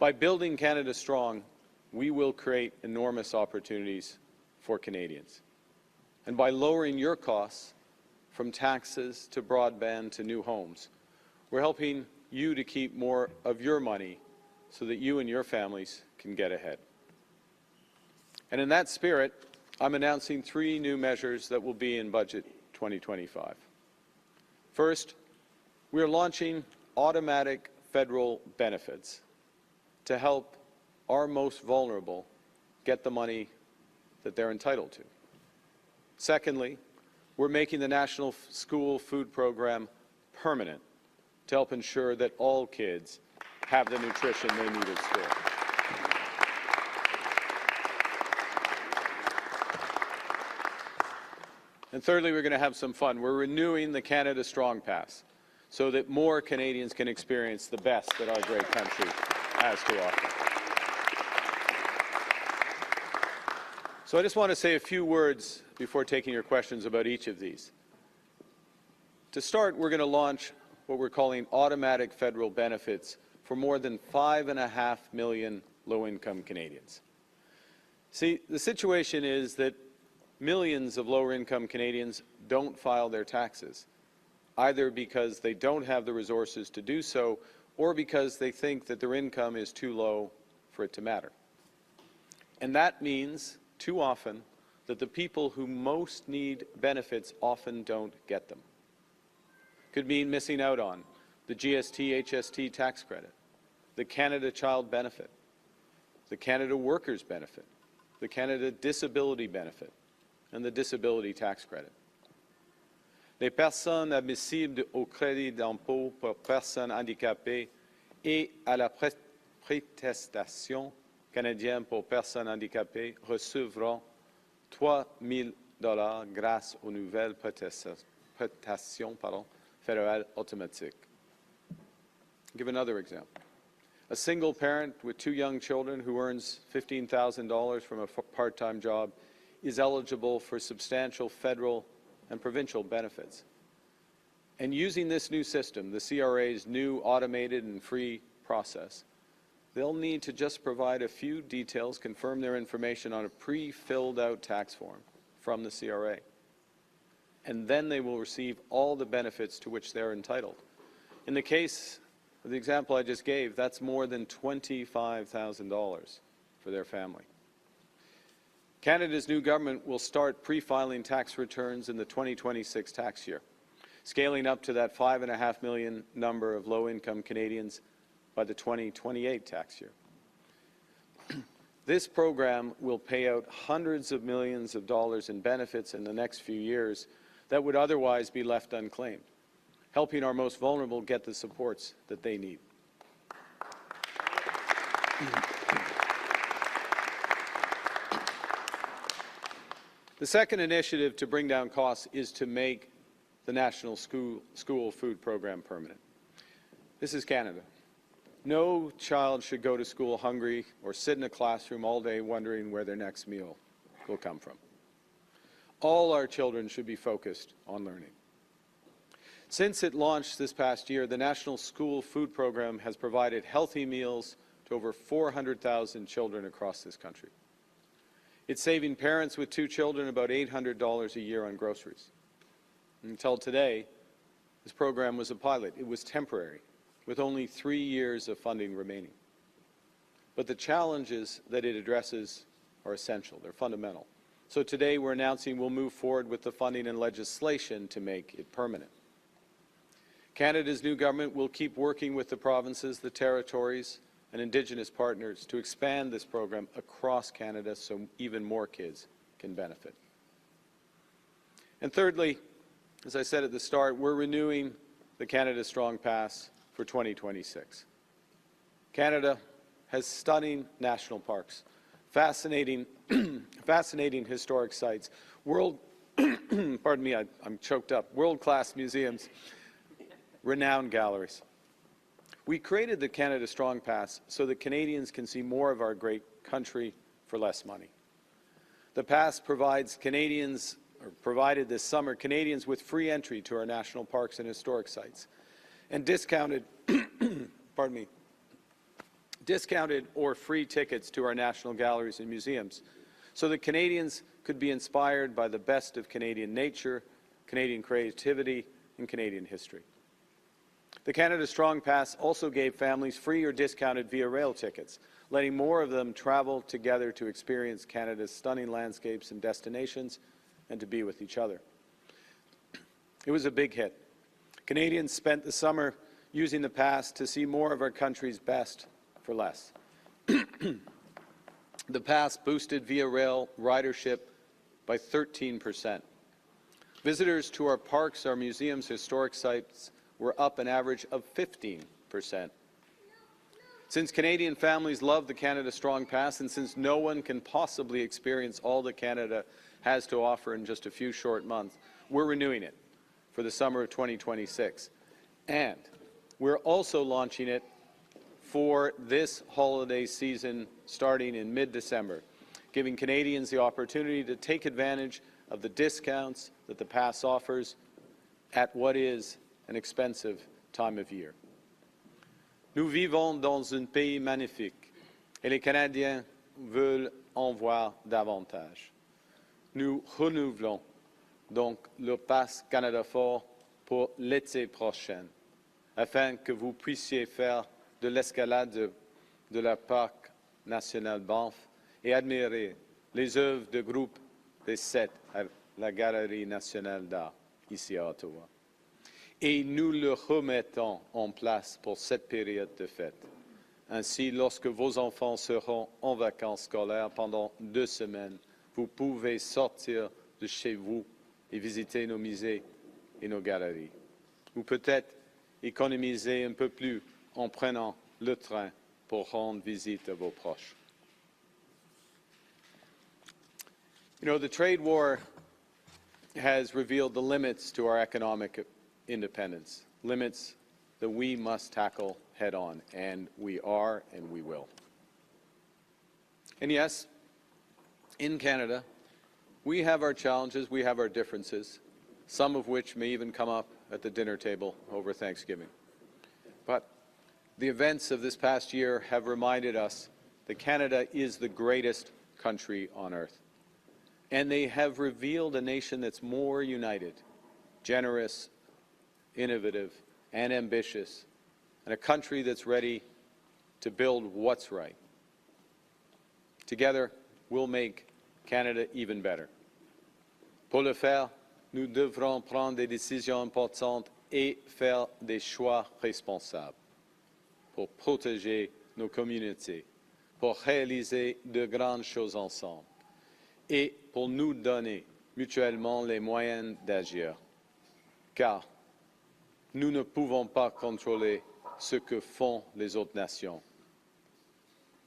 By building Canada strong, we will create enormous opportunities for Canadians. And by lowering your costs, from taxes to broadband to new homes, we're helping you to keep more of your money so that you and your families can get ahead. And in that spirit, I'm announcing 3 new measures that will be in Budget 2025. First, we are launching automatic federal benefits to help our most vulnerable get the money that they're entitled to. Secondly, we're making the National School Food Program permanent to help ensure that all kids have the nutrition they need at school. And thirdly, we're going to have some fun. We're renewing the Canada Strong Pass so that more Canadians can experience the best that our great country has to offer. So I just want to say a few words before taking your questions about each of these. To start, we're going to launch what we're calling automatic federal benefits for more than 5.5 million low-income Canadians. See, the situation is that millions of lower-income Canadians don't file their taxes, either because they don't have the resources to do so or because they think that their income is too low for it to matter. And that means, too often, that the people who most need benefits often don't get them. Could mean missing out on the GST/HST tax credit, the Canada Child Benefit, the Canada Workers Benefit, the Canada Disability Benefit, and the Disability Tax Credit. Les personnes admissibles au crédit d'impôt pour personnes handicapées et à la prestation canadienne pour personnes handicapées recevront $3 000 grâce aux nouvelles prestations fédérales automatiques. I'll give another example. A single parent with 2 young children who earns $15,000 from a part-time job is eligible for substantial federal and provincial benefits. And using this new system, the CRA's new automated and free process, they'll need to just provide a few details, confirm their information on a pre-filled out tax form from the CRA. And then they will receive all the benefits to which they're entitled. In the case of the example I just gave, that's more than $25,000 for their family. Canada's new government will start pre-filing tax returns in the 2026 tax year, scaling up to that 5.5 million number of low-income Canadians by the 2028 tax year. This program will pay out hundreds of millions of dollars in benefits in the next few years that would otherwise be left unclaimed, helping our most vulnerable get the supports that they need. The second initiative to bring down costs is to make the National School Food Program permanent. This is Canada. No child should go to school hungry or sit in a classroom all day wondering where their next meal will come from. All our children should be focused on learning. Since it launched this past year, the National School Food Program has provided healthy meals to over 400,000 children across this country. It's saving parents with 2 children about $800 a year on groceries. Until today, this program was a pilot. It was temporary, with only 3 years of funding remaining. But the challenges that it addresses are essential. They're fundamental. So today we're announcing we'll move forward with the funding and legislation to make it permanent. Canada's new government will keep working with the provinces, the territories, and Indigenous partners to expand this program across Canada so even more kids can benefit. And thirdly, as I said at the start, we're renewing the Canada Strong Pass for 2026. Canada has stunning national parks, fascinating historic sites, pardon me, I'm choked up, world-class museums, renowned galleries. We created the Canada Strong Pass so that Canadians can see more of our great country for less money. The pass provided this summer Canadians with free entry to our national parks and historic sites and discounted discounted or free tickets to our national galleries and museums so that Canadians could be inspired by the best of Canadian nature, Canadian creativity, and Canadian history. The Canada Strong Pass also gave families free or discounted via rail tickets, letting more of them travel together to experience Canada's stunning landscapes and destinations and to be with each other. It was a big hit. Canadians spent the summer using the pass to see more of our country's best for less. The pass boosted via rail ridership by 13%. Visitors to our parks, our museums, historic sites were up an average of 15%. Since Canadian families love the Canada Strong Pass, and since no one can possibly experience all that Canada has to offer in just a few short months, we're renewing it for the summer of 2026. And we're also launching it for this holiday season starting in mid-December, giving Canadians the opportunity to take advantage of the discounts that the pass offers at what is an expensive time of year. Nous vivons dans un pays magnifique et les Canadiens veulent en voir davantage. Nous renouvelons donc le Pass Canada Fort pour l'été prochain, afin que vous puissiez faire de l'escalade de la Parc national Banff et admirer les œuvres de groupe des 7 à la Galerie nationale d'art ici à Ottawa. Et nous le remettons en place pour cette période de fête. Ainsi, lorsque vos enfants seront en vacances scolaires pendant 2 semaines, vous pouvez sortir de chez vous et visiter nos musées et nos galeries. Ou peut-être économiser un peu plus en prenant le train pour rendre visite à vos proches. You know, the trade war has revealed the limits to our economic independence, limits that we must tackle head-on, and we are and we will. And yes, in Canada, we have our challenges, we have our differences, some of which may even come up at the dinner table over Thanksgiving. But the events of this past year have reminded us that Canada is the greatest country on earth. And they have revealed a nation that's more united, generous, innovative, and ambitious, and a country that's ready to build what's right. Together, we'll make Canada even better. Pour le faire, nous devrons prendre des décisions importantes et faire des choix responsables pour protéger nos communautés, pour réaliser de grandes choses ensemble et pour nous donner mutuellement les moyens d'agir. Car nous ne pouvons pas contrôler ce que font les autres nations,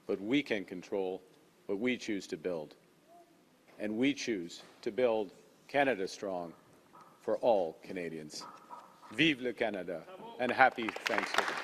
but we can control what we choose to build. And we choose to build Canada strong for all Canadians. Vive le Canada, and happy Thanksgiving.